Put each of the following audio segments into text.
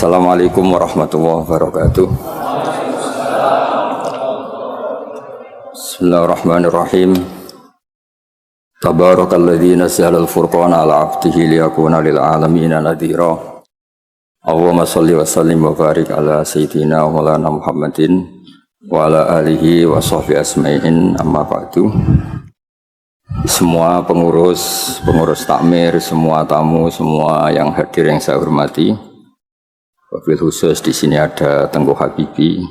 Assalamualaikum warahmatullahi wabarakatuh. Bismillahirrahmanirrahim. Tabarakalladzi nazzala al-furqana ala 'abdihi liyakuna lil 'alamin nadhira. Allahumma shalli wa sallim wa barik ala sayyidina wa maulana Muhammadin wa ala alihi wa sahbihi asma'in, amma ba'du. Semua pengurus takmir, semua tamu, semua yang hadir yang saya hormati. Wabil khusus di sini ada Tengku Habibi,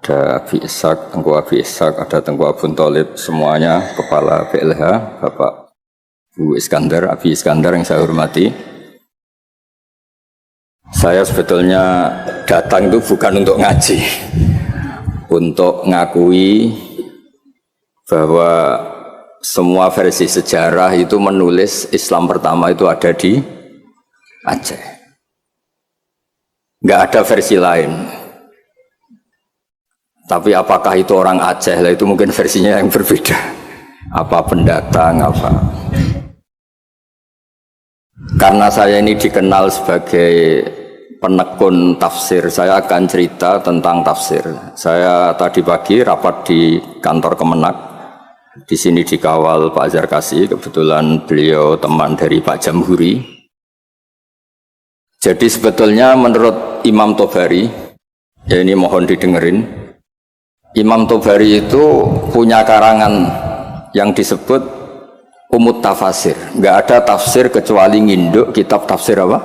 ada Abi Ishak, Tengku Abi Ishak, ada Tengku Abun Tholib, semuanya kepala PLH, Bapak Bu Iskandar, Abi Iskandar yang saya hormati. Saya sebetulnya datang itu bukan untuk ngaji, untuk ngakui bahwa semua versi sejarah itu menulis Islam pertama itu ada di Aceh. Nggak ada versi lain. Tapi apakah itu orang Aceh lah, itu mungkin versinya yang berbeda. Apa pendatang, apa. Karena saya ini dikenal sebagai penekun tafsir, saya akan cerita tentang tafsir. Saya tadi pagi rapat di kantor Kemenak. Di sini dikawal Pak Zarkasi, kebetulan beliau teman dari Pak Jamhuri. Jadi sebetulnya menurut Imam Tobari, ya ini mohon didengerin, Imam Tobari itu punya karangan yang disebut Umut Tafasir. Nggak ada tafsir kecuali nginduk kitab tafsir apa?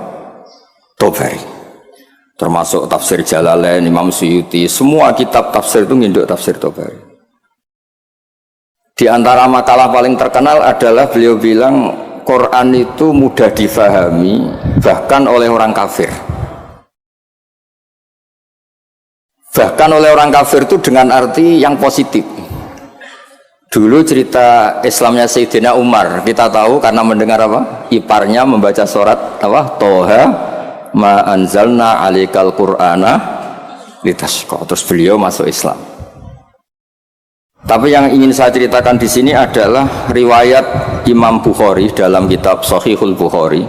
Tobari. Termasuk tafsir Jalalain, Imam Suyuti, semua kitab tafsir itu nginduk tafsir Tobari. Di antara makalah paling terkenal adalah beliau bilang Quran itu mudah difahami bahkan oleh orang kafir. Bahkan oleh orang kafir itu dengan arti yang positif. Dulu cerita Islamnya Sayyidina Umar, kita tahu karena mendengar apa? Iparnya membaca surat apa? Toha ma anzalna alikal qur'ana litasqa. Terus beliau masuk Islam. Tapi yang ingin saya ceritakan di sini adalah riwayat Imam Bukhari dalam kitab Shahihul Bukhari.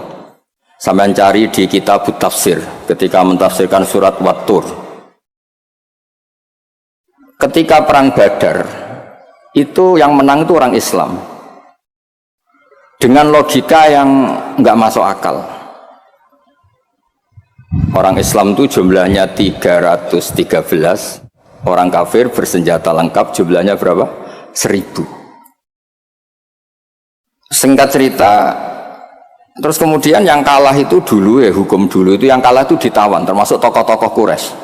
Sampai cari di kitab tafsir ketika mentafsirkan surat Wat-Tur. Ketika perang Badar, itu yang menang itu orang Islam. Dengan logika yang enggak masuk akal. Orang Islam itu jumlahnya 313. Orang kafir bersenjata lengkap jumlahnya berapa? 1000. Singkat cerita, terus kemudian yang kalah itu dulu ya, hukum dulu itu yang kalah itu ditawan, termasuk tokoh-tokoh Quraisy.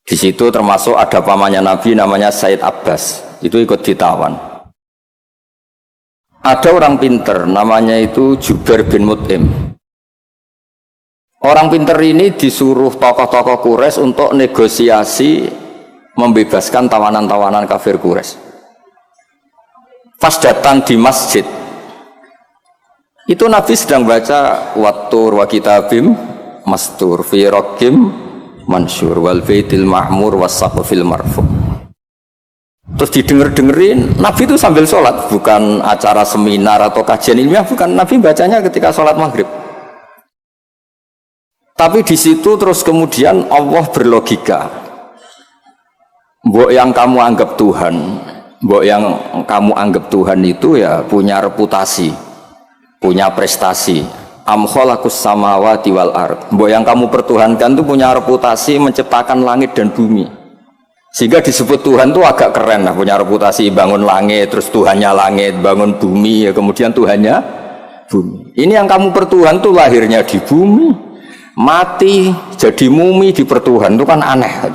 Di situ termasuk ada pamannya Nabi namanya Said Abbas, itu ikut ditawan. Ada orang pinter namanya itu Jubair bin Mut'im. Orang pinter ini disuruh tokoh-tokoh Quraisy untuk negosiasi membebaskan tawanan-tawanan kafir Quraisy. Pas datang di masjid, itu Nabi sedang baca Wat-Tur wa kitabim mastur fi raqim mansur wal baitil ma'mur was saqfil marfu. Terus didengerin, Nabi itu sambil sholat, bukan acara seminar atau kajian ilmiah, bukan. Nabi bacanya ketika sholat maghrib. Tapi di situ terus kemudian Allah berlogika. Mbok yang kamu anggap Tuhan, mbok yang kamu anggap Tuhan itu ya punya reputasi, punya prestasi. Am khalaqus samawati wal ard. Mbok yang kamu pertuhankan itu punya reputasi menciptakan langit dan bumi. Sehingga disebut Tuhan itu agak keren lah, punya reputasi bangun langit, terus Tuhannya langit, bangun bumi, ya kemudian Tuhannya bumi. Ini yang kamu pertuhan itu lahirnya di bumi, mati jadi mumi di pertuhan, itu kan aneh.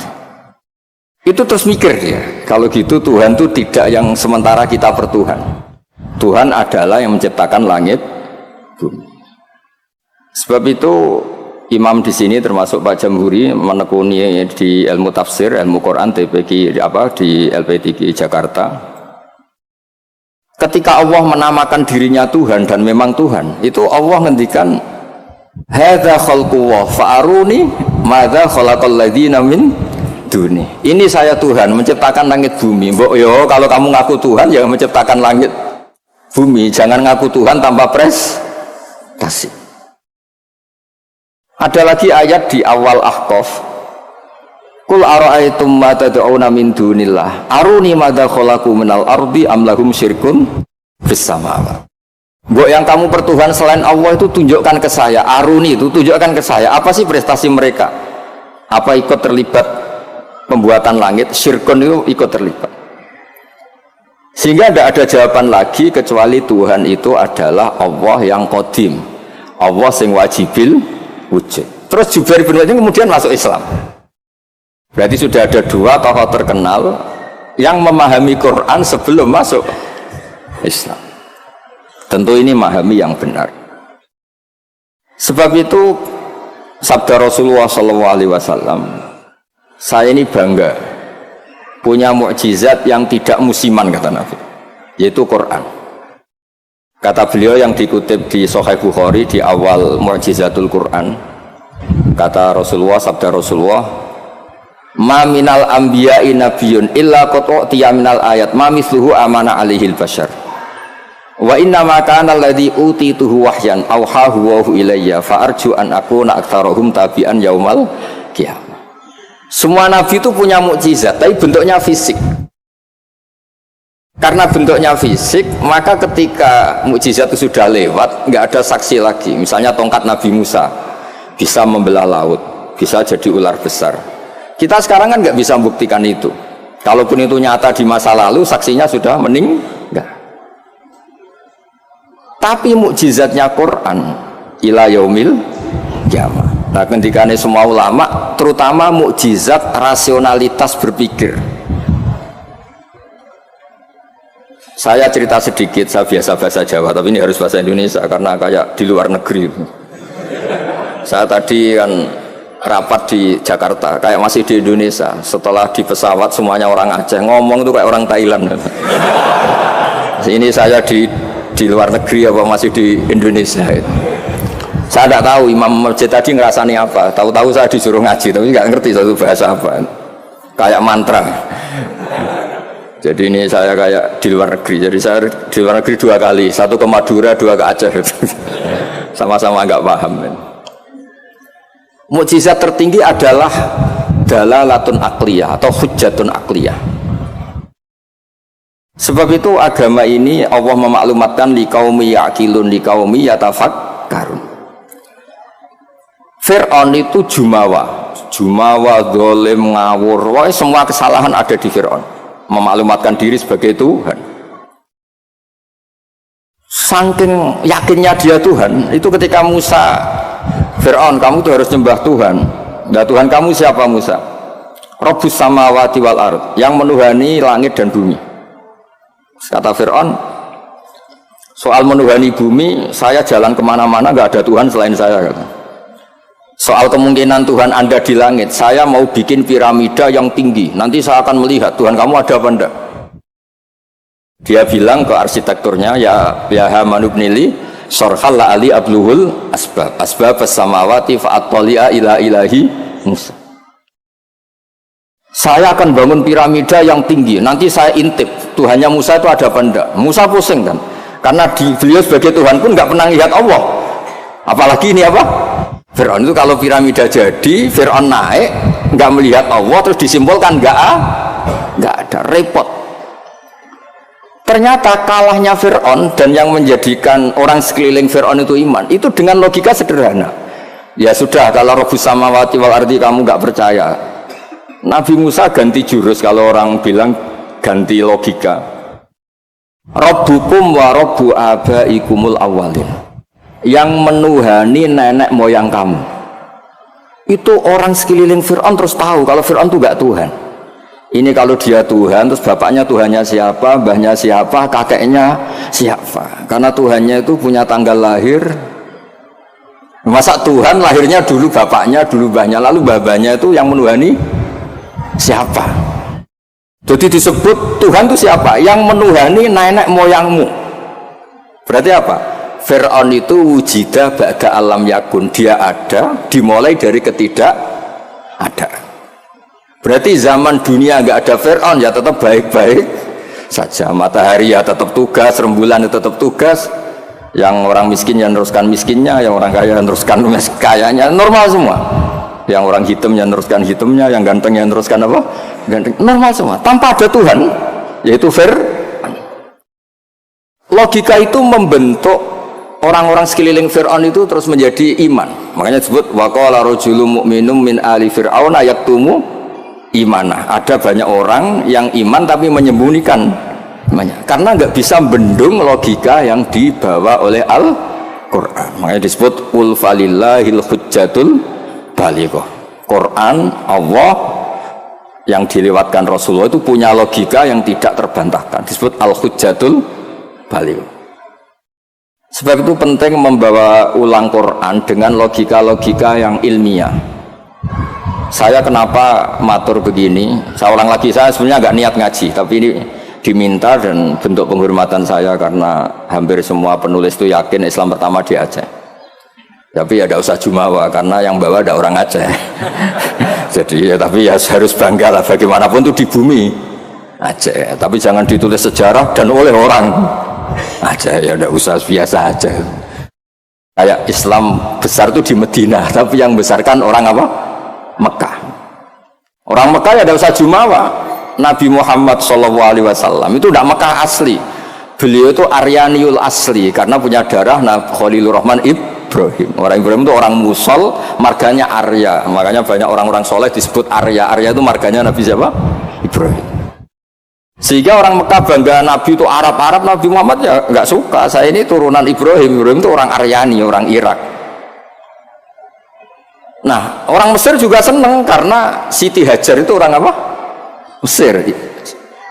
Itu terus mikir ya, kalau gitu Tuhan itu tidak yang sementara kita pertuhan. Tuhan adalah yang menciptakan langit, bumi. Sebab itu imam di sini termasuk Pak Jamhuri menekuni di ilmu tafsir, ilmu Quran TPQ di LP3 Jakarta. Ketika Allah menamakan dirinya Tuhan dan memang Tuhan, itu Allah ngendikan hadza khalqullah fa'aruni madza khalaqal ladzina min duni. Ini saya Tuhan menciptakan langit bumi. Mbok yo kalau kamu ngaku Tuhan ya menciptakan langit bumi, jangan ngaku Tuhan tanpa prestasi. Ada lagi ayat di awal Ahqaf, Qul ara'aytum ma tad'una min dunillah aruni madza khalaqu minal ardi am lahum syirkun fis samawati. Mbok yang kamu pertuhan selain Allah itu tunjukkan ke saya, aruni itu tunjukkan ke saya, apa sih prestasi mereka? Apa ikut terlibat pembuatan langit? Syirkun itu ikut terlibat. Sehingga tidak ada jawaban lagi kecuali Tuhan itu adalah Allah yang qadim, Allah sing wajibil wujud. Terus Jubair bin Mut'im kemudian masuk Islam. Berarti sudah ada dua tokoh terkenal yang memahami Quran sebelum masuk Islam. Tentu ini memahami yang benar. Sebab itu sabda Rasulullah SAW, saya ini bangga punya mukjizat yang tidak musiman, kata Nabi, yaitu Quran. Kata beliau yang dikutip di Sahih Bukhari di awal Mu'jizatul Quran, kata Rasulullah, sabda Rasulullah, ma minal anbiya'i nabiyyun illa qad utiya minal ayat ma mithluhu amana alaihil bashar wa inna ma kana alladhi utituhu wahyan auhahu wa ilayya fa arju an akuna aktsarahum tabi'an yaumal qiyamah. Semua nabi itu punya mukjizat tapi bentuknya fisik. Karena bentuknya fisik, maka ketika mukjizat itu sudah lewat, nggak ada saksi lagi. Misalnya tongkat Nabi Musa bisa membelah laut, bisa jadi ular besar. Kita sekarang kan nggak bisa membuktikan itu. Kalaupun itu nyata di masa lalu, saksinya sudah meninggal. Tapi mukjizatnya Quran ila yaumil qiyamah. Nah, ketika ini semua ulama, terutama mukjizat rasionalitas berpikir. Saya cerita sedikit, saya biasa bahasa Jawa, tapi ini harus bahasa Indonesia karena kayak di luar negeri. Saya tadi kan rapat di Jakarta, kayak masih di Indonesia. Setelah di pesawat semuanya orang Aceh, ngomong itu kayak orang Thailand. Ini saya di luar negeri apa masih di Indonesia. Saya tidak tahu imam masjid tadi ngerasani apa. Tahu-tahu saya disuruh ngaji, tapi nggak ngerti satu bahasa apa. Kayak mantra. Jadi ini saya kayak di luar negeri. Jadi saya di luar negeri 2 kali, 1 ke Madura, 2 ke Aceh. Sama-sama nggak paham. Mukjizat tertinggi adalah dalalatun akliyah atau hujjatun akliyah. Sebab itu agama ini Allah memaklumatkan li qaumi yaqilun li qaumi yatafakkarun. Fir'aun itu jumawa, zalim, ngawur, wah semua kesalahan ada di Fir'aun. Memaklumatkan diri sebagai Tuhan. Saking yakinnya dia Tuhan, itu ketika Musa, Fir'aun, kamu tuh harus nyembah Tuhan. Nah, Tuhan kamu siapa Musa? Rabbus samawati wal ard, yang menuhani langit dan bumi. Kata Fir'aun, soal menuhani bumi, saya jalan kemana-mana gak ada Tuhan selain saya. Kata. Soal kemungkinan Tuhan Anda di langit, saya mau bikin piramida yang tinggi. Nanti saya akan melihat Tuhan kamu ada apa enggak. Dia bilang ke arsitekturnya, ya Haman ibnili sorhal la ali abluhul asbab as-samawati fa'attali'a ila ilahi Musa. Saya akan bangun piramida yang tinggi. Nanti saya intip Tuhannya Musa itu ada apa enggak. Musa pusing kan, karena beliau sebagai Tuhan pun nggak pernah lihat Allah. Apalagi ini apa? Fir'aun itu kalau piramida jadi, Fir'aun naik, nggak melihat Allah, terus disimpulkan nggak ada, repot. Ternyata kalahnya Fir'aun dan yang menjadikan orang sekeliling Fir'aun itu iman, itu dengan logika sederhana. Ya sudah, kalau Rabbus samawati wal ardi kamu nggak percaya, Nabi Musa ganti jurus. Kalau orang bilang ganti logika, Rabbukum wa Rabbu abaikumul awwalin, yang menuhani nenek moyang kamu. Itu orang sekeliling Fir'aun terus tahu kalau Fir'aun itu gak Tuhan. Ini kalau dia Tuhan, terus bapaknya Tuhannya siapa, mbahnya siapa, kakeknya siapa. Karena Tuhannya itu punya tanggal lahir. Masa Tuhan lahirnya dulu bapaknya, dulu mbahnya, lalu babanya itu yang menuhani siapa. Jadi disebut Tuhan itu siapa? Yang menuhani nenek moyangmu. Berarti apa? Fir'aun itu wujidah ba'da alam yakun, dia ada dimulai dari ketidak ada. Berarti zaman dunia nggak ada Fir'aun ya tetap baik-baik saja. Matahari ya tetap tugas, rembulan ya tetap tugas. Yang orang miskin yang teruskan miskinnya, yang orang kaya yang teruskan kayanya, normal semua. Yang orang hitam yang teruskan hitamnya, yang ganteng yang teruskan apa? Ganteng, normal semua. Tanpa ada Tuhan, yaitu logika itu membentuk orang-orang sekeliling Fir'aun itu terus menjadi iman. Makanya disebut waqala rajulun mu'minun min ali fir'auna yaktumu imanah. Ada banyak orang yang iman tapi menyembunyikan imannya karena nggak bisa bendung logika yang dibawa oleh Al-Quran. Makanya disebut ul falillahil hujjatul balighah. Quran Allah yang dilewatkan Rasulullah itu punya logika yang tidak terbantahkan, disebut al-hujjatul balighah. Sebab itu penting membawa ulang Quran dengan logika-logika yang ilmiah. Saya kenapa matur begini, saya ulang lagi, saya sebenarnya nggak niat ngaji, tapi ini diminta dan bentuk penghormatan saya karena hampir semua penulis itu yakin Islam pertama di Aceh. Tapi ya tidak usah jumawa karena yang bawa ada orang Aceh. Jadi ya, tapi ya harus bangga lah bagaimanapun itu di bumi Aceh. Tapi jangan ditulis sejarah dan oleh orang Aceh, ya tidak usah, biasa aja. Kayak Islam besar itu di Medina, tapi yang besarkan orang apa? Mekah. Orang Mekah ya tidak usah jumawa. Nabi Muhammad SAW itu tidak Mekah asli. Beliau itu Aryaniul asli karena punya darah Khalilur Rahman Ibrahim. Orang Ibrahim itu orang Musol, marganya Arya. Makanya banyak orang-orang soleh disebut Arya. Arya itu marganya Nabi siapa? Ibrahim. Sehingga orang Mekah bangga Nabi itu Arab-Arab, Nabi Muhammad ya nggak suka. Saya ini turunan Ibrahim. Ibrahim itu orang Aryani, orang Irak. Nah, orang Mesir juga seneng karena Siti Hajar itu orang apa? Mesir.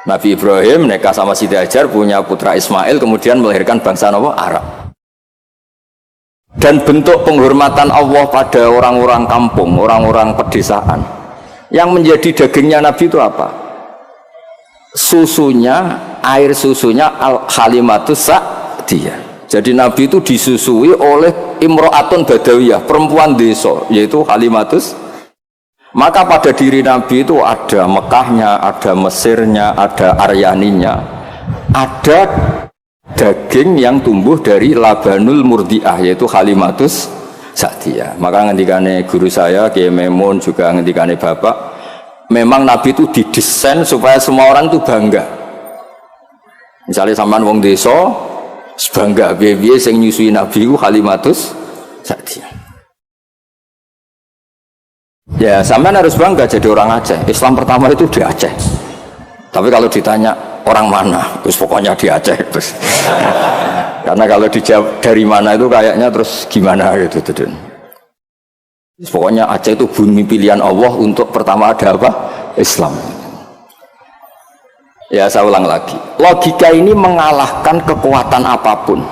Nabi Ibrahim nikah sama Siti Hajar, punya putra Ismail, kemudian melahirkan bangsa apa? Arab. Dan bentuk penghormatan Allah pada orang-orang kampung, orang-orang pedesaan, yang menjadi dagingnya Nabi itu apa? Susunya, air susunya al-Halimatus Sa'diyah. Jadi Nabi itu disusui oleh Imro'atun Badawiyah, perempuan desa, yaitu Halimatus. Maka pada diri Nabi itu ada Mekahnya, ada Mesirnya, ada Aryaninya, ada daging yang tumbuh dari Labanul Murdiah, yaitu Halimatus Sa'diyah. Maka ngendikane guru saya Kiai Memun, juga ngendikane Bapak, memang Nabi itu didesain supaya semua orang itu bangga. Misalnya sampean wong desa bangga biye-biye sing nyusui Nabi ku Halimatus Sa'diyah. Ya, sampean harus bangga jadi orang Aceh. Islam pertama itu di Aceh. Tapi kalau ditanya orang mana, terus pokoknya di Aceh terus. Karena kalau dijawab dari mana itu kayaknya terus gimana gitu. Pokoknya Aceh itu bumi pilihan Allah untuk pertama ada apa? Islam. Ya, saya ulang lagi. Logika ini mengalahkan kekuatan apapun.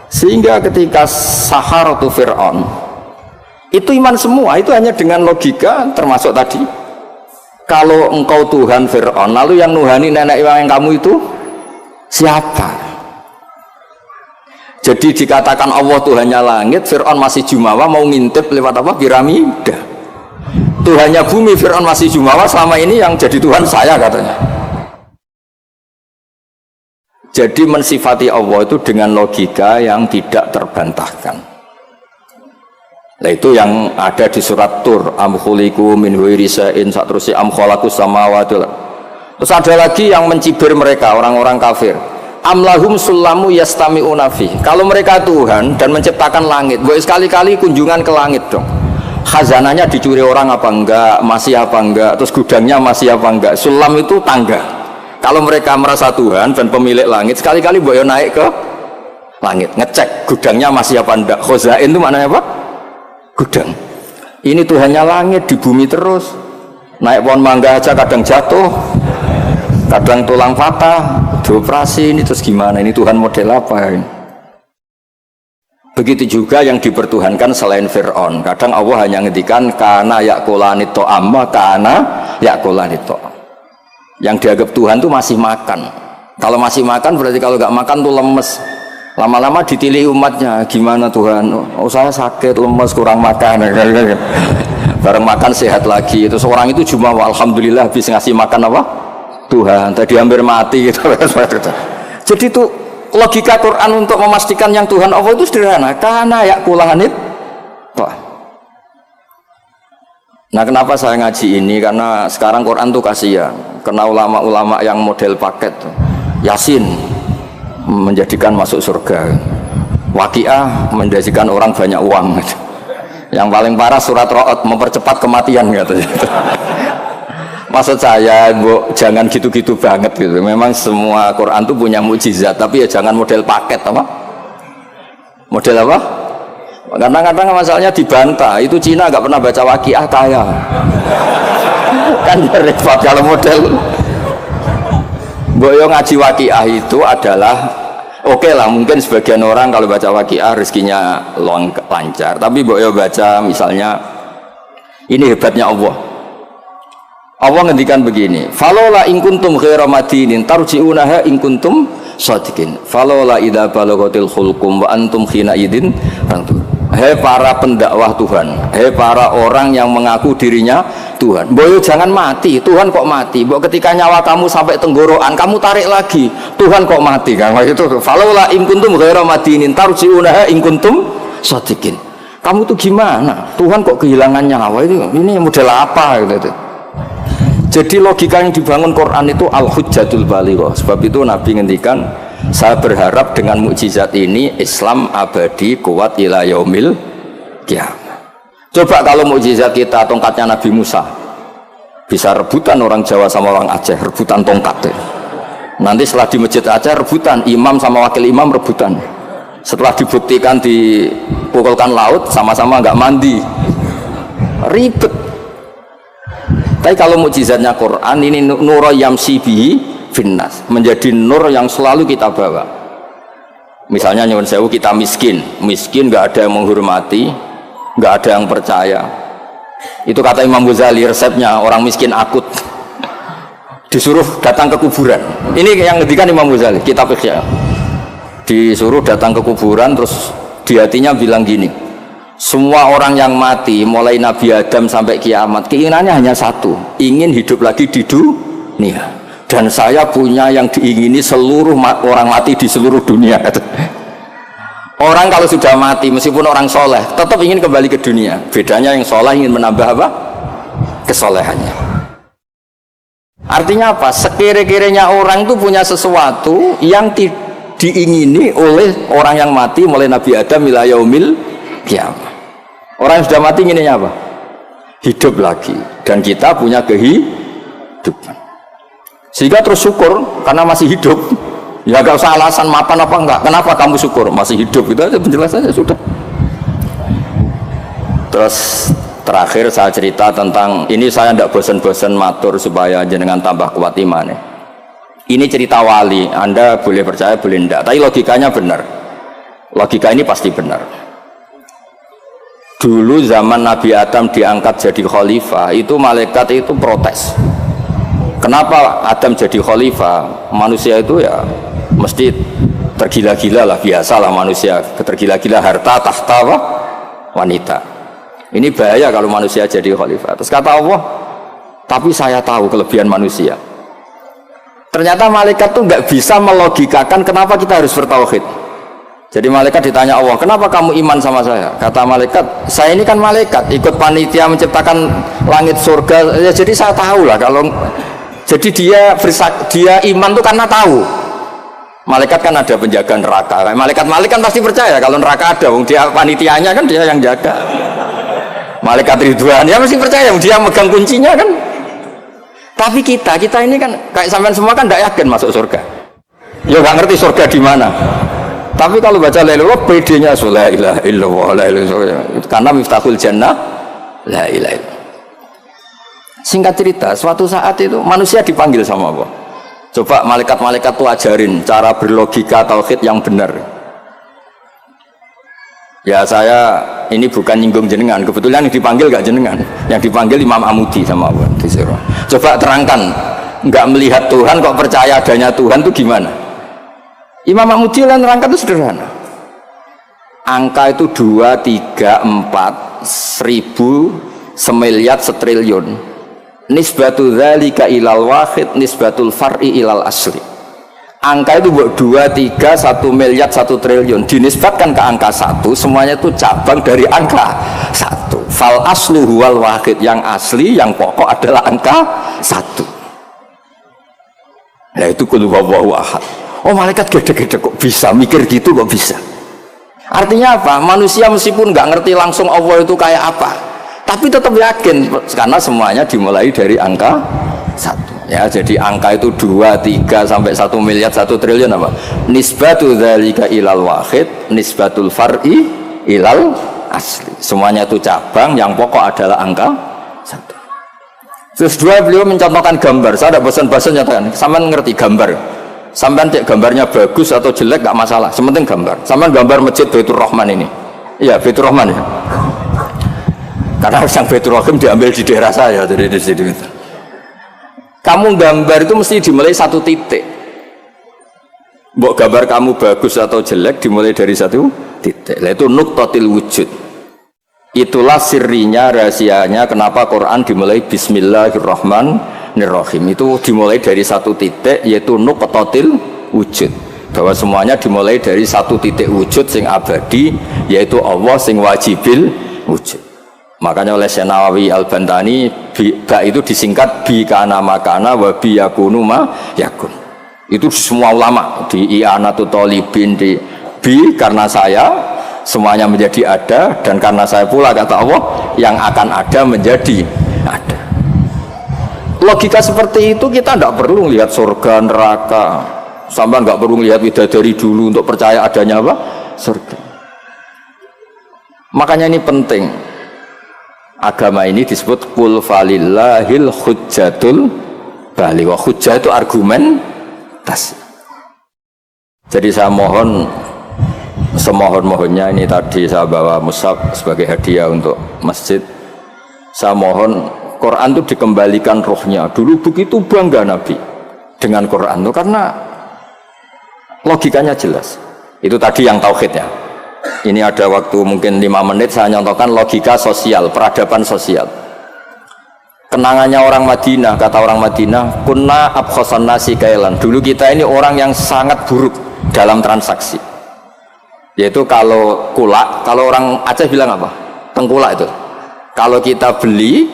Sehingga ketika Saharatu Fir'aun itu iman semua, itu hanya dengan logika, termasuk tadi. Kalau engkau Tuhan Fir'aun, lalu yang nuhani nenek yang kamu itu siapa? Jadi dikatakan Allah Tuhannya langit, Fir'aun masih jumawa, mau ngintip lewat apa? Piramida. Tuhannya bumi, Fir'aun masih jumawa, selama ini yang jadi Tuhan saya katanya. Jadi mensifati Allah itu dengan logika yang tidak terbantahkan. Nah, itu yang ada di surat Tur, am khuliqu min ghairi shay'in, saterusé am khalaqus samawati. Terus ada lagi yang mencibir mereka, orang-orang kafir. Am lahum sulamu yastami'una fi. Kalau mereka Tuhan dan menciptakan langit, boleh sekali-kali kunjungan ke langit dong. Khazanahnya dicuri orang apa enggak, masih apa enggak, terus gudangnya masih apa enggak. Sulam itu tangga. Kalau mereka merasa Tuhan dan pemilik langit, sekali-kali boleh naik ke langit, ngecek gudangnya masih apa enggak. Khozain itu maknanya apa? Gudang. Ini Tuhannya langit, di bumi terus. Naik pohon mangga aja kadang jatuh, kadang tulang patah, dioperasi. Ini terus gimana? Ini Tuhan model apa ini? Begitu juga yang dipertuhankan selain Fir'aun. Kadang Allah hanya ngendikan kana yakulani to'amma, kana yakulani to'am. Yang dianggap Tuhan itu masih makan. Kalau masih makan berarti kalau nggak makan tuh lemes. Lama-lama ditilih umatnya, gimana Tuhan? Oh, saya sakit, lemes, kurang makan. Bareng makan sehat lagi. Terus orang itu cuma alhamdulillah habis ngasih makan apa? Tuhan. Tadi hampir mati gitu. Jadi itu logika Quran untuk memastikan yang Tuhan Allah itu sederhana. Karena ya kulahanit. Nah kenapa saya ngaji ini? Karena sekarang Quran tuh kasihan. Karena ulama-ulama yang model paket Yasin menjadikan masuk surga, Waqiah menjadikan orang banyak uang. Yang paling parah surat Ra'd mempercepat kematian gitu. Maksud saya, jangan gitu-gitu banget gitu. Memang semua Quran tuh punya mukjizat, tapi ya jangan model paket apa? Model apa? Kadang-kadang masalahnya dibantah. Itu Cina nggak pernah baca Waqiah kaya. Kan repot kalau model. Boyo ngaji Waqiah itu adalah oke lah, mungkin sebagian orang kalau baca Waqiah rezekinya lancar. Tapi boyo baca misalnya, ini hebatnya Allah. Allah ngendikan begini, falola in kuntum ghaira madinin tarji'unaha in kuntum shadiqin. Falola idza balaghatil khulqum wa antum khina idin. Hei para pendakwah Tuhan, hei para orang yang mengaku dirinya Tuhan, boyo jangan mati. Tuhan kok mati? Mbok ketika nyawa kamu sampai tenggorokan, kamu tarik lagi, Tuhan kok mati? Kan itu falola in kuntum ghaira madinin tarji'unaha in kuntum shadiqin. Kamu tuh gimana? Tuhan kok kehilangan nyawa? Ini model apa gitu. Jadi logika yang dibangun Quran itu al-hujjatul balighah. Sebab itu Nabi ngendikan, saya berharap dengan mukjizat ini Islam abadi kuat ila yaumil qiyamah. Coba kalau mukjizat kita tongkatnya Nabi Musa, bisa rebutan orang Jawa sama orang Aceh, rebutan tongkat. Nanti setelah di masjid Aceh rebutan, imam sama wakil imam rebutan. Setelah dibuktikan dipukulkan laut, sama-sama nggak mandi, ribet. Tapi kalau mukjizatnya Quran ini nur yamsi bihi finnas, menjadi nur yang selalu kita bawa. Misalnya nyuwun sewu kita miskin nggak ada yang menghormati, nggak ada yang percaya. Itu kata Imam Ghazali, resepnya orang miskin akut disuruh datang ke kuburan. Ini yang ngendikan Imam Ghazali, kitab Ihya. Disuruh datang ke kuburan, terus di hatinya bilang gini, semua orang yang mati mulai Nabi Adam sampai kiamat keinginannya hanya satu, ingin hidup lagi di dunia. Dan saya punya yang diingini seluruh orang mati di seluruh dunia. Orang kalau sudah mati meskipun orang soleh tetap ingin kembali ke dunia. Bedanya yang soleh ingin menambah apa? Kesolehannya. Artinya apa? Sekira-kiranya orang itu punya sesuatu yang diingini oleh orang yang mati mulai Nabi Adam ila yaumil qiyamah. Orang yang sudah mati inginnya apa? Hidup lagi. Dan kita punya kehidupan. Sehingga terus syukur karena masih hidup. Ya gak usah alasan mapan apa enggak. Kenapa kamu syukur? Masih hidup. Itu aja penjelasannya sudah. Terus terakhir saya cerita tentang ini, saya tidak bosan-bosan matur supaya jenengan tambah kuat imannya. Ini cerita wali. Anda boleh percaya boleh enggak. Tapi logikanya benar. Logika ini pasti benar. Dulu zaman Nabi Adam diangkat jadi khalifah, itu malaikat itu protes. Kenapa Adam jadi khalifah? Manusia itu ya mesti tergila-gila lah, biasalah manusia tergila-gila harta, tahta, wanita. Ini bahaya kalau manusia jadi khalifah. Terus kata Allah, tapi saya tahu kelebihan manusia. Ternyata malaikat tuh nggak bisa melogikakan kenapa kita harus bertauhid. Jadi malaikat ditanya Allah, kenapa kamu iman sama saya? Kata malaikat, saya ini kan malaikat, ikut panitia menciptakan langit surga. Ya, jadi saya tahu lah kalau. Jadi dia iman tuh karena tahu. Malaikat kan ada penjaga neraka. Malaikat kan pasti percaya kalau neraka ada. Dia panitianya kan dia yang jaga. Malaikat Ridwan ya mesti percaya, dia megang kuncinya kan. Tapi kita ini kan kayak sampean semua kan tidak yakin masuk surga. Ya nggak ngerti surga di mana. Tapi kalau baca la ilaha illallah, PD-nya la ilaha illallah, la ilaha illallah. Karena miftahul jannah la ilaha illallah. Singkat cerita, suatu saat itu manusia dipanggil sama Allah. Coba malaikat-malaikat itu ajarin cara berlogika tauhid yang benar. Ya saya ini bukan nyinggung jenengan, kebetulan yang dipanggil gak jenengan, yang dipanggil Imam Amudi sama Allah. Coba terangkan, nggak melihat Tuhan kok percaya adanya Tuhan itu gimana? Imam Amudi yang terangkan itu sederhana. Angka itu 2, 3, 4, 1000, semiliar, setriliun. Nisbatul dzalika ilal wahid, nisbatul far'i ilal asli. angka itu buat 2, 3, 1 miliar, 1 triliun dinisbatkan ke angka 1, semuanya itu cabang dari angka 1. Fal aslu huwal wahid, yang asli, yang pokok adalah angka 1. Nah itu kul huwallahu ahad. Oh malaikat gede-gede kok bisa mikir gitu, kok bisa. Artinya apa? Manusia meskipun nggak ngerti langsung Allah itu kayak apa, tapi tetap yakin karena semuanya dimulai dari angka 1. Ya, jadi angka itu 2, 3 sampai 1 miliar, 1 triliun apa? Nisbatu dzalika ilal wahid, nisbatul far'i ilal asli. Semuanya itu cabang, yang pokok adalah angka 1. Terus dua, beliau mencontohkan gambar. Saya tidak bosan-bosan nyatakan, sampean ngerti gambar. Sampean cek gambarnya bagus atau jelek gak masalah, sementing gambar. Sampean gambar masjid Baitur Rahman ini. Iya, Baitur Rahman ya. Karena yang Baitur Rahim diambil di daerah saya, jadi di situ. Kamu gambar itu mesti dimulai 1 titik. Mbok gambar kamu bagus atau jelek dimulai dari 1 titik. Itu nuqtatil wujud. Itulah sirrinya, rahasianya kenapa Quran dimulai Bismillahirrahmanirrahim. Itu dimulai dari 1 titik, yaitu nuqtatil wujud. Bahwa semuanya dimulai dari 1 titik wujud sing abadi, yaitu Allah sing wajibil wujud. Makanya oleh Syekh Nawawi Al-Bantani ba itu disingkat bi kana makana wa bi yakunu ma yakun. Itu semua ulama di I'anatul Talibin, di bi karena saya semuanya menjadi ada, dan karena saya pula kata Allah yang akan ada menjadi ada. Logika seperti itu kita tidak perlu lihat surga neraka, sampai nggak perlu lihat bidadari dulu untuk percaya adanya apa? Surga. Makanya ini penting. Agama ini disebut qul falillahil hujjatul baligh. Hujjah itu argumentasi. Jadi saya mohon semohon-mohonnya, ini tadi saya bawa mushaf sebagai hadiah untuk masjid. Saya mohon Quran itu dikembalikan rohnya. Dulu begitu bangga Nabi dengan Quran itu karena logikanya jelas. Itu tadi yang tauhidnya. Ini ada waktu mungkin 5 menit saya nyontohkan logika sosial, peradaban sosial. Kenangannya orang Madinah, kata orang Madinah, kunna abkhasan nasi kailan. Dulu kita ini orang yang sangat buruk dalam transaksi. Yaitu kalau kulak, kalau orang Aceh bilang apa? Tengkulak itu. Kalau kita beli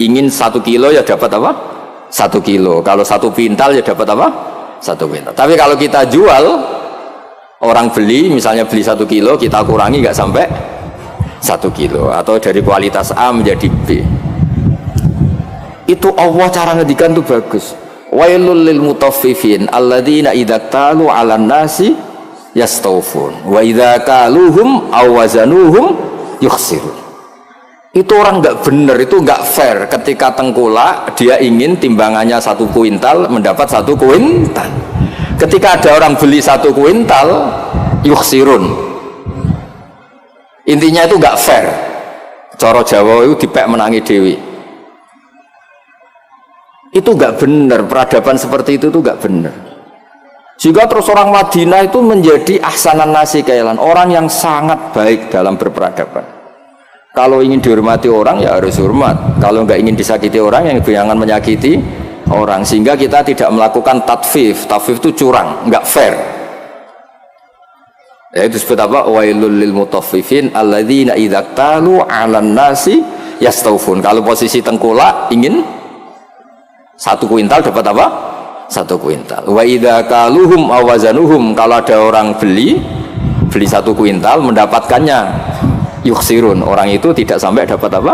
ingin 1 kilo ya dapat apa? 1 kilo. Kalau 1 pintal ya dapat apa? 1 pintal. Tapi kalau kita jual, orang beli, misalnya beli 1 kilo, kita kurangi nggak sampai 1 kilo, atau dari kualitas A menjadi B. Itu Allah cara ngedikan tuh bagus. Wailul lil mutaffifin alladzina idza talu 'alan nasi yastawfun wa idza kaluhum aw wazanuhum yukhsirun. Itu orang nggak benar, itu nggak fair. Ketika tengkulak dia ingin timbangannya 1 kuintal mendapat 1 kuintal. Ketika ada orang beli 1 kuintal, yukhsirun. Intinya itu nggak fair. Cara Jawa itu dipek menangi dewi. Itu nggak benar. Peradaban seperti itu tuh nggak benar. Jika terus orang Madinah itu menjadi ahsanan nasi kailan, orang yang sangat baik dalam berperadaban. Kalau ingin dihormati orang ya harus hormat. Kalau nggak ingin disakiti orang, yang jangan menyakiti orang, sehingga kita tidak melakukan tatfif. Tatfif itu curang, nggak fair. Ya, itu disebut apa? Wailul lil mutaffifin alladzina idza talu 'alan nasi yastawfun. Kalau posisi tengkulak ingin 1 kuintal dapat apa? 1 kuintal. Wa idza kaluhum aw wazanuhum, kalau ada orang beli 1 kuintal mendapatkannya yukhsirun. Orang itu tidak sampai dapat apa?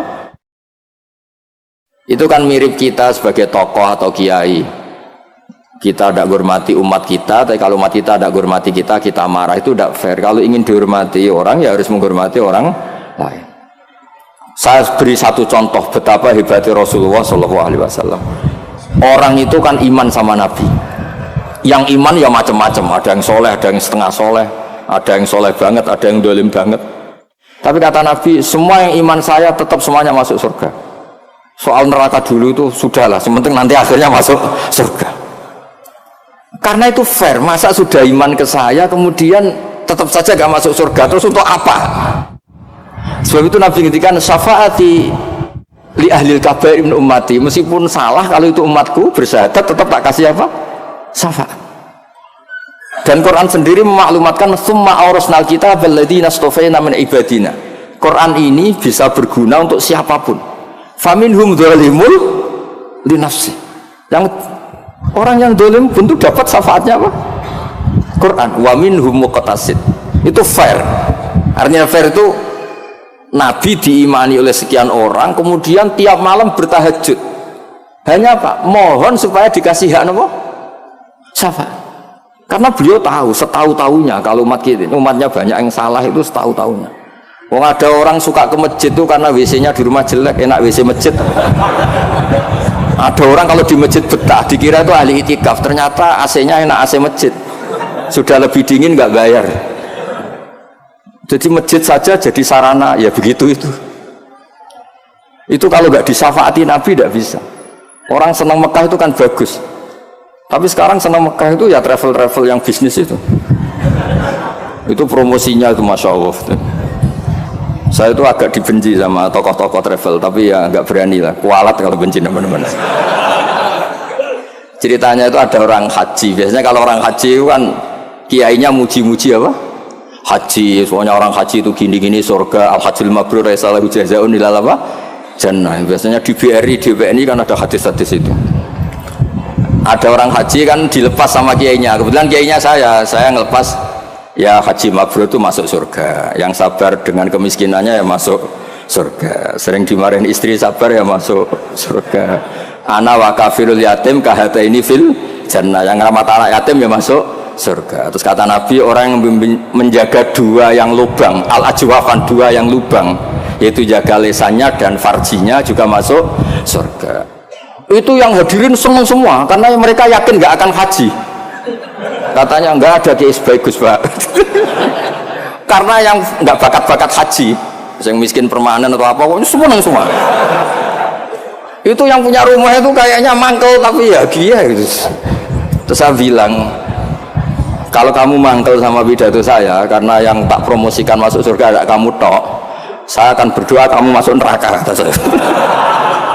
Itu kan mirip kita sebagai tokoh atau kiai. Kita tidak hormati umat kita, tapi kalau umat kita tidak hormati kita, kita marah. Itu tidak fair. Kalau ingin dihormati orang, ya harus menghormati orang lain. Saya beri 1 contoh betapa hebatnya Rasulullah SAW. Orang itu kan iman sama Nabi. Yang iman ya macam-macam. Ada yang soleh, ada yang setengah soleh, ada yang soleh banget, ada yang dolim banget. Tapi kata Nabi, semua yang iman saya tetap semuanya masuk surga. Soal neraka dulu itu sudahlah, sementing nanti akhirnya masuk surga. Karena itu fair. Masa sudah iman ke saya kemudian tetap saja gak masuk surga, terus untuk apa? Sebab itu Nabi ngintikan syafaati li ahlil kabair min ummati. Meskipun salah, kalau itu umatku bersyahadat tetap tak kasih apa? Syafaat. Dan Quran sendiri memaklumatkan summa aurasnal kitab alladziina astafaina min ibadina. Quran ini bisa berguna untuk siapapun. Faminhum dzalimun li nafsi. Yang orang yang zalim pun itu dapat syafaatnya apa? Quran. Wa minhum muqtasid. Itu fair. Artinya fair itu Nabi diimani oleh sekian orang, kemudian tiap malam bertahajud. Hanya apa? Mohon supaya dikasih hak apa? Syafaat. Karena beliau tahu, setahu-tahunya kalau umatnya banyak yang salah itu setahu-tahunya. Wong ada orang suka ke masjid itu karena WC-nya di rumah jelek, enak WC masjid. Ada orang kalau di masjid betah, dikira itu ahli itikaf, ternyata AC-nya enak AC masjid. Sudah lebih dingin nggak bayar. Jadi masjid saja jadi sarana, ya begitu itu. Itu kalau nggak disyafaati Nabi tidak bisa. Orang senang Mekah itu kan bagus. Tapi sekarang senang Mekah itu ya travel-travel yang bisnis itu. Itu promosinya itu Masya Allah. Saya itu agak dibenci sama tokoh-tokoh travel, tapi ya nggak berani lah. Kualat kalau benci teman-teman. Ceritanya itu ada orang haji. Biasanya kalau orang haji itu kan kiainya muji-muji apa? Haji. Soalnya orang haji itu gini-gini surga. Al-Hajjul Mabrur Raisalahu Jazaun ilal apa? Jannah. Biasanya di BRI, di BNI kan ada hadis-hadis itu. Ada orang haji kan dilepas sama kiainya. Kebetulan kiainya saya ngelepas ya haji mabrur itu masuk surga. Yang sabar dengan kemiskinannya ya masuk surga. Sering dimarahin istri sabar ya masuk surga. Ana wa kafirul yatim kahataini fil jannah. Yang ramah anak yatim ya masuk surga. Terus kata Nabi orang yang menjaga dua yang lubang, al-ajwafan dua yang lubang, yaitu jaga lesannya dan farjinya juga masuk surga. Itu yang hadirin senang semua karena mereka yakin nggak akan haji. Katanya nggak ada kiai bagus Pak. Karena yang nggak bakat-bakat haji, yang miskin permanen atau apa, semua semua. Itu yang punya rumah itu kayaknya mangkel tapi ya dia gitu. Terus saya bilang, kalau kamu mangkel sama pidato saya karena yang tak promosikan masuk surga ada kamu tok, saya akan berdoa kamu masuk neraka kata saya.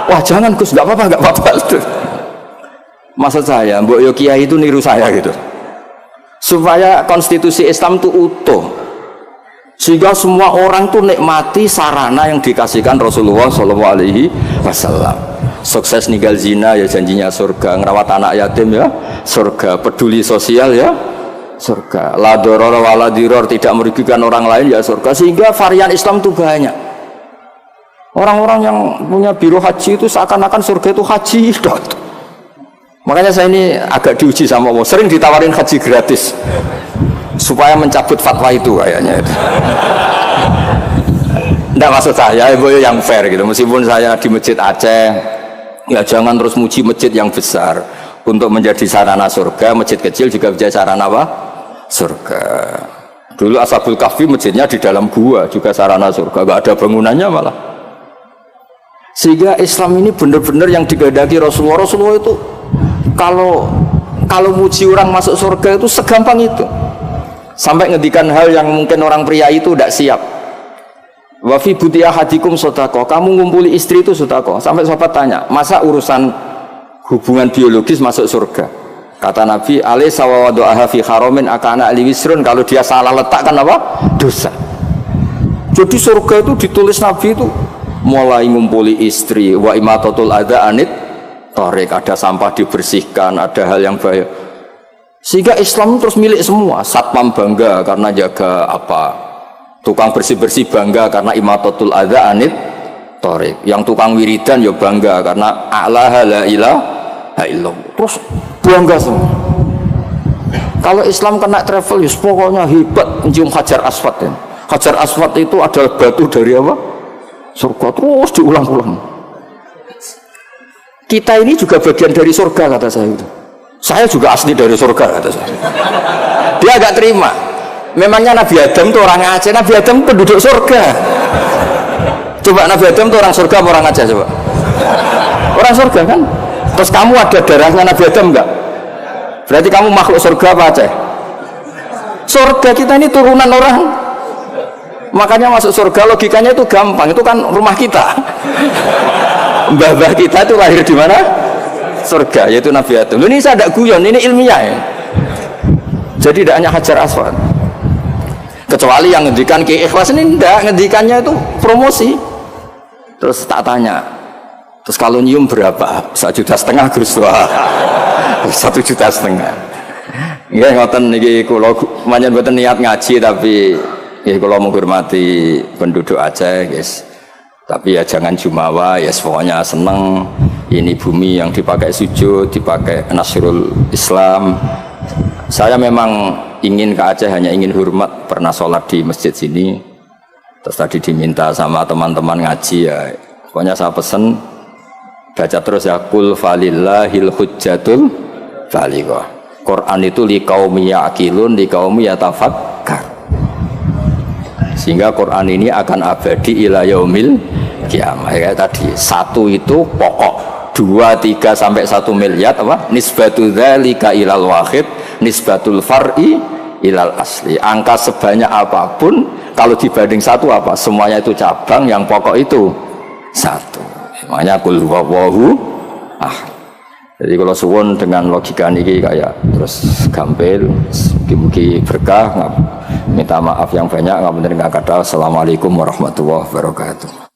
Wah jangan Gus, nggak apa-apa. Maksud saya, Mbok Yo Kiai itu niru saya gitu, supaya konstitusi Islam itu utuh, sehingga semua orang tuh nikmati sarana yang dikasihkan Rasulullah SAW. Sukses ninggal zina ya janjinya surga, ngerawat anak yatim ya surga, peduli sosial ya surga, la doror wala diror, tidak merugikan orang lain ya surga. Sehingga varian Islam itu banyak. Orang-orang yang punya biro haji itu seakan-akan surga itu haji. Makanya saya ini agak diuji sama Allah. Sering ditawarin haji gratis supaya mencabut fatwa itu kayaknya. Tidak maksud saya, Boyo yang fair gitu. Meskipun saya di masjid Aceh, ya jangan terus muji masjid yang besar untuk menjadi sarana surga. Masjid kecil juga menjadi sarana apa? Surga. Dulu Ashabul Kahfi masjidnya di dalam gua juga sarana surga. Gak ada bangunannya malah. Sehingga Islam ini benar-benar yang dikehendaki Rasulullah. Rasulullah itu kalau muji orang masuk surga itu segampang itu. Sampai ngedikan hal yang mungkin orang pria itu tidak siap. Wa fi buti ahadikum sedekah. Kamu ngumpuli istri itu sedekah. Sampai sahabat tanya, masa urusan hubungan biologis masuk surga? Kata Nabi, alaysa wa wadu'aha fi haramin akana ali wisrun. Kalau dia salah letakkan apa? Dosa. Jadi surga itu ditulis Nabi itu mulai ngumpuli istri, wa imatatul adza anit thariq, ada sampah dibersihkan, ada hal yang bahaya. Sehingga Islam terus milik semua. Satpam bangga karena jaga apa, tukang bersih-bersih bangga karena imatatul adza anit thariq, yang tukang wiridan ya bangga karena a'laha la ilaha illallah. Terus bangga semua. Kalau Islam kena travel ya pokoknya hebat, mencium Hajar Aswad ya. Hajar Aswad itu adalah batu dari apa? Surga, terus diulang-ulang. Kita ini juga bagian dari surga kata saya itu. Saya juga asli dari surga kata saya. Dia agak terima. Memangnya Nabi Adam itu orang Aceh, Nabi Adam penduduk surga. Coba Nabi Adam itu orang surga apa orang Aceh coba? Orang surga kan? Terus kamu ada darahnya Nabi Adam enggak? Berarti kamu makhluk surga apa Aceh? Surga, kita ini turunan orang. Makanya masuk surga logikanya itu gampang, itu kan rumah kita. Mbah-mbah kita itu lahir di mana? Surga, yaitu Nabi Adam. Ini saya tidak guyon, ini ilmiah ya. Jadi tidak hanya Hajar Aswad. Kecuali yang ngendikan Ki Ikhlas ini enggak, ngendikannya itu promosi. Terus tak tanya, terus kalau nyium berapa? 1,5 juta Gus. 1,5 juta. Nggih ngoten niki kula pancen mboten niat ngaji tapi nggih kula menghormati penduduk Aceh, guys. Tapi ya jangan jumawa, ya pokoknya seneng ini bumi yang dipakai sujud, dipakai Nasrul Islam. Saya memang ingin ke Aceh, hanya ingin hormat, pernah sholat di masjid sini. Terus tadi diminta sama teman-teman ngaji ya. Pokoknya saya pesen baca terus ya kul falillahil hujjatul balighah. Quran itu liqaumi yaqilun, liqaumi yatafakkar. Sehingga Quran ini akan abadi ila yaumil kiamah. Ya tadi, 1 itu pokok, 2, 3 sampai 1 miliar apa? Nisbatu dzalika ilal wahid, nisbatul far'i ilal asli. Angka sebanyak apapun kalau dibanding 1 apa? Semuanya itu cabang, yang pokok itu 1. Makanya qul huwallahu ahad. Jadi kalau suwun dengan logika niki kayak terus gampil, mugi-mugi berkah, minta maaf yang banyak, nggak bener nggak kata. Assalamualaikum warahmatullahi wabarakatuh.